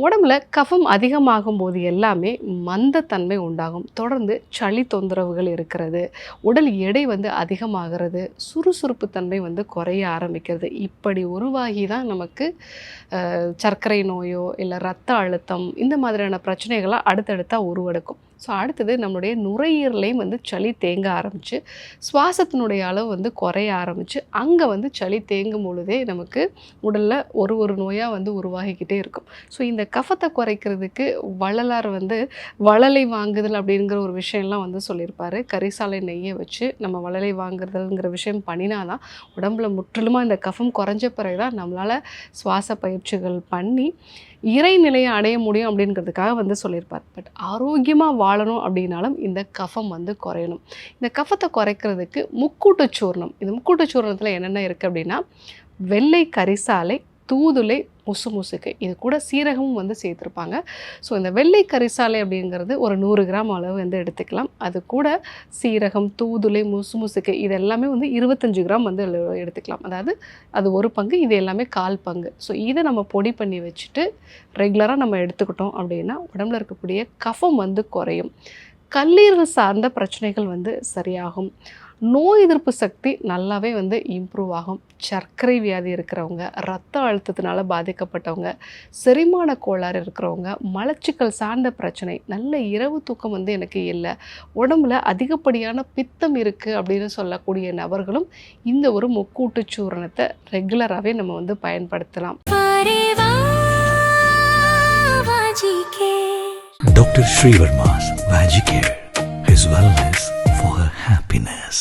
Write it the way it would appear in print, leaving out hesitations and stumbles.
உடம்புல கஃபம் அதிகமாகும் போது எல்லாமே மந்தத்தன்மை உண்டாகும். தொடர்ந்து சளி தொந்தரவுகள் இருக்கிறது, உடல் எடை வந்து அதிகமாகிறது, சுறுசுறுப்பு தன்மை வந்து குறைய ஆரம்பிக்கிறது. இப்படி உருவாகி தான் நமக்கு சர்க்கரை நோயோ இல்லை ரத்த அழுத்தம் இந்த மாதிரியான பிரச்சனைகள்லாம் அடுத்தடுத்தா உருவெடுக்கும். ஸோ அடுத்தது நம்மளுடைய நுரையீரலையும் வந்து சளி தேங்க ஆரம்பித்து சுவாசத்தினுடைய அளவு வந்து குறைய ஆரம்பித்து அங்கே வந்து சளி தேங்கும் பொழுதே நமக்கு உடலில் ஒரு ஒரு நோயாக வந்து உருவாகிக்கிட்டே இருக்கும். ஸோ இந்த கஃபத்தை குறைக்கிறதுக்கு வள்ளலார் வந்து வளலை வாங்குதல் அப்படிங்கிற ஒரு விஷயம்லாம் வந்து சொல்லியிருப்பார். கரிசாலை நெய்யை வச்சு நம்ம வளலை வாங்குறதுங்கிற விஷயம் பண்ணினா தான் உடம்புல முற்றிலுமாக இந்த கஃபம் குறைஞ்ச பிறகு தான் நம்மளால் சுவாச பயிற்சிகள் பண்ணி இறைநிலையை அடைய முடியும் அப்படிங்கிறதுக்காக வந்து சொல்லியிருப்பார். பட் ஆரோக்கியமாக வாழணும் அப்படின்னாலும் இந்த கஃபம் வந்து குறையணும். இந்த கஃபத்தை குறைக்கிறதுக்கு முக்கூட்டு சூர்ணம், இந்த முக்கூட்டு சூர்ணத்தில் என்னென்ன இருக்குது அப்படின்னா வெள்ளை கரிசாலை, தூதுளை, முசுமுசுக்கு, இது கூட சீரகமும் வந்து சேர்த்துருப்பாங்க. ஸோ இந்த வெள்ளை கரிசாலை அப்படிங்கிறது ஒரு 100 கிராம் அளவு வந்து எடுத்துக்கலாம். அது கூட சீரகம், தூதுளை, முசுமுசுக்கு இது எல்லாமே வந்து 25 கிராம் வந்து எடுத்துக்கலாம். அதாவது அது ஒரு பங்கு, இது எல்லாமே 1/4 பங்கு. ஸோ இதை நம்ம பொடி பண்ணி வச்சுட்டு ரெகுலராக நம்ம எடுத்துக்கிட்டோம் அப்படின்னா உடம்புல இருக்கக்கூடிய கஃபம் வந்து குறையும். கல்லீரல் சார்ந்த பிரச்சனைகள் வந்து சரியாகும். நோய் எதிர்ப்பு சக்தி நல்லாவே வந்து இம்ப்ரூவ் ஆகும். சர்க்கரை வியாதி இருக்கிறவங்க, ரத்த அழுத்தத்தினால பாதிக்கப்பட்டவங்க, செரிமான கோளாறு இருக்கிறவங்க, மலச்சிக்கல் சார்ந்த பிரச்சனை, நல்ல இரவு தூக்கம் வந்து எனக்கு இல்லை, உடம்புல அதிகப்படியான பித்தம் இருக்குது அப்படின்னு சொல்லக்கூடிய நபர்களும் இந்த ஒரு முக்கூட்டு சூரணத்தை ரெகுலராகவே நம்ம வந்து பயன்படுத்தலாம். Dr. Srivarma's Vegicare, his wellness for her happiness.